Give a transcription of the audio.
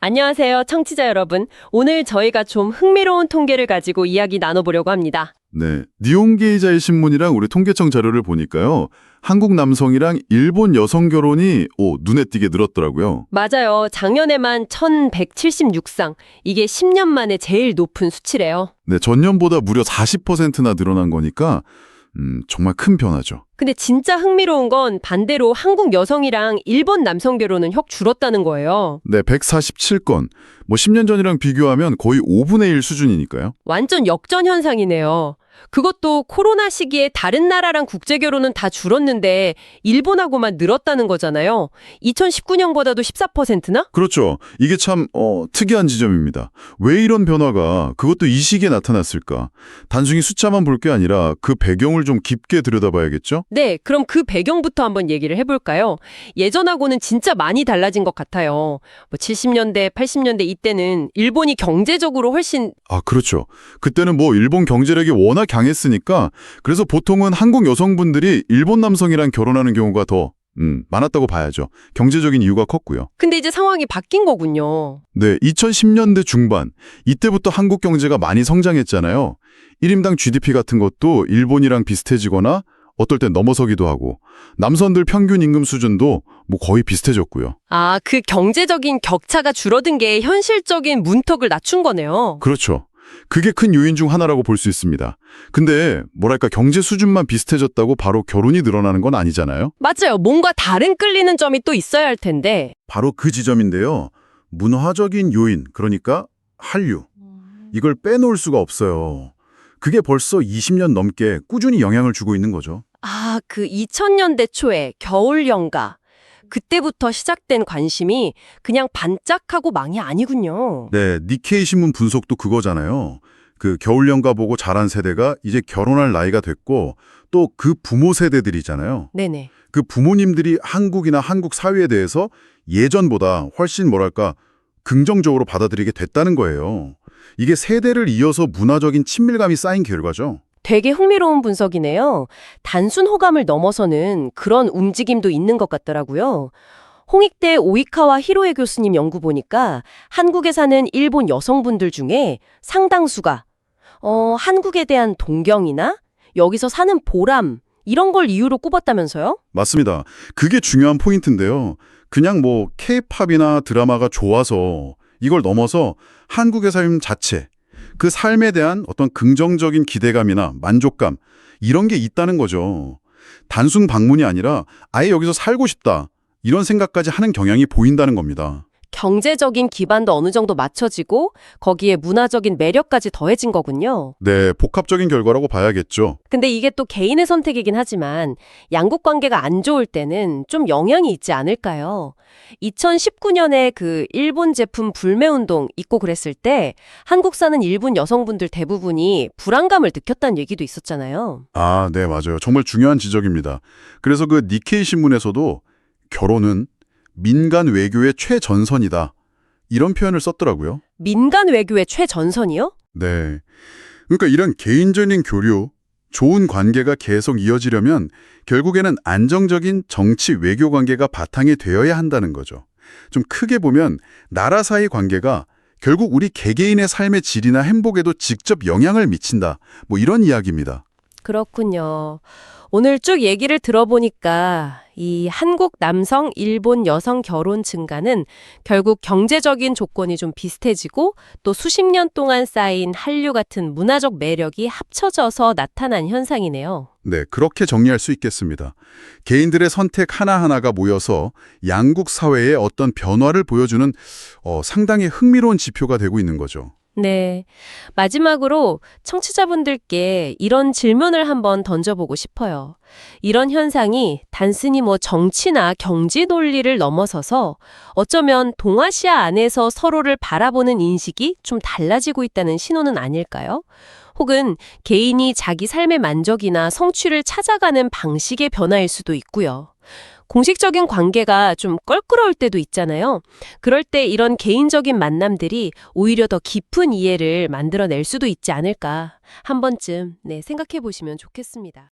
안녕하세요, 청취자 여러분. 오늘 저희가 좀 흥미로운 통계를 가지고 이야기 나눠보려고 합니다. 네, 니혼게이자의 신문이랑 우리 통계청 자료를 보니까요. 한국 남성이랑 일본 여성 결혼이 눈에 띄게 늘었더라고요. 맞아요. 작년에만 1176상. 이게 10년 만에 제일 높은 수치래요. 네, 전년보다 무려 40%나 늘어난 거니까 정말 큰 변화죠. 근데 진짜 흥미로운 건 반대로 한국 여성이랑 일본 남성 결혼은 혁 줄었다는 거예요. 네, 147건. 10년 전이랑 비교하면 거의 5분의 1 수준이니까요. 완전 역전 현상이네요. 그것도 코로나 시기에 다른 나라랑 국제 결혼은 다 줄었는데 일본하고만 늘었다는 거잖아요. 2019년보다도 14%나? 그렇죠. 이게 참 특이한 지점입니다. 왜 이런 변화가 그것도 이 시기에 나타났을까? 단순히 숫자만 볼 게 아니라 그 배경을 좀 깊게 들여다봐야겠죠? 네, 그럼 그 배경부터 한번 얘기를 해볼까요? 예전하고는 진짜 많이 달라진 것 같아요. 70년대, 80년대 이때는 일본이 경제적으로 훨씬 그렇죠. 그때는 일본 경제력이 워낙 강했으니까 그래서 보통은 한국 여성분들이 일본 남성이랑 결혼하는 경우가 더 많았다고 봐야죠. 경제적인 이유가 컸고요. 근데 이제 상황이 바뀐 거군요. 네, 2010년대 중반 이때부터 한국 경제가 많이 성장했잖아요. 1인당 GDP 같은 것도 일본이랑 비슷해지거나 어떨 땐 넘어서기도 하고 남성들 평균 임금 수준도 거의 비슷해졌고요. 그 경제적인 격차가 줄어든 게 현실적인 문턱을 낮춘 거네요. 그렇죠. 그게 큰 요인 중 하나라고 볼 수 있습니다. 근데 경제 수준만 비슷해졌다고 바로 결혼이 늘어나는 건 아니잖아요. 맞아요. 뭔가 다른 끌리는 점이 또 있어야 할 텐데. 바로 그 지점인데요. 문화적인 요인, 그러니까 한류. 이걸 빼놓을 수가 없어요. 그게 벌써 20년 넘게 꾸준히 영향을 주고 있는 거죠. 그 2000년대 초에 겨울 연가. 그때부터 시작된 관심이 그냥 반짝하고 망이 아니군요. 네, 니케이 신문 분석도 그거잖아요. 그 겨울연가 보고 자란 세대가 이제 결혼할 나이가 됐고 또 그 부모 세대들이잖아요. 네네. 그 부모님들이 한국이나 한국 사회에 대해서 예전보다 훨씬 긍정적으로 받아들이게 됐다는 거예요. 이게 세대를 이어서 문화적인 친밀감이 쌓인 결과죠. 되게 흥미로운 분석이네요. 단순 호감을 넘어서는 그런 움직임도 있는 것 같더라고요. 홍익대 오이카와 히로에 교수님 연구 보니까 한국에 사는 일본 여성분들 중에 상당수가 한국에 대한 동경이나 여기서 사는 보람 이런 걸 이유로 꼽았다면서요? 맞습니다. 그게 중요한 포인트인데요. 그냥 K-팝이나 드라마가 좋아서 이걸 넘어서 한국의 삶 자체, 그 삶에 대한 어떤 긍정적인 기대감이나 만족감 이런 게 있다는 거죠. 단순 방문이 아니라 아예 여기서 살고 싶다 이런 생각까지 하는 경향이 보인다는 겁니다. 경제적인 기반도 어느 정도 맞춰지고 거기에 문화적인 매력까지 더해진 거군요. 네, 복합적인 결과라고 봐야겠죠. 근데 이게 또 개인의 선택이긴 하지만 양국 관계가 안 좋을 때는 좀 영향이 있지 않을까요? 2019년에 그 일본 제품 불매운동 있고 그랬을 때 한국 사는 일본 여성분들 대부분이 불안감을 느꼈다는 얘기도 있었잖아요. 네, 맞아요. 정말 중요한 지적입니다. 그래서 그 니케이 신문에서도 결혼은 민간 외교의 최전선이다. 이런 표현을 썼더라고요. 민간 외교의 최전선이요? 네. 그러니까 이런 개인적인 교류, 좋은 관계가 계속 이어지려면 결국에는 안정적인 정치 외교 관계가 바탕이 되어야 한다는 거죠. 좀 크게 보면 나라 사이 관계가 결국 우리 개개인의 삶의 질이나 행복에도 직접 영향을 미친다. 이런 이야기입니다. 그렇군요. 오늘 쭉 얘기를 들어보니까 이 한국 남성, 일본 여성 결혼 증가는 결국 경제적인 조건이 좀 비슷해지고 또 수십 년 동안 쌓인 한류 같은 문화적 매력이 합쳐져서 나타난 현상이네요. 네, 그렇게 정리할 수 있겠습니다. 개인들의 선택 하나하나가 모여서 양국 사회의 어떤 변화를 보여주는 상당히 흥미로운 지표가 되고 있는 거죠. 네. 마지막으로 청취자분들께 이런 질문을 한번 던져보고 싶어요. 이런 현상이 단순히 정치나 경제 논리를 넘어서서 어쩌면 동아시아 안에서 서로를 바라보는 인식이 좀 달라지고 있다는 신호는 아닐까요? 혹은 개인이 자기 삶의 만족이나 성취를 찾아가는 방식의 변화일 수도 있고요. 공식적인 관계가 좀 껄끄러울 때도 있잖아요. 그럴 때 이런 개인적인 만남들이 오히려 더 깊은 이해를 만들어낼 수도 있지 않을까. 한 번쯤 생각해 보시면 좋겠습니다.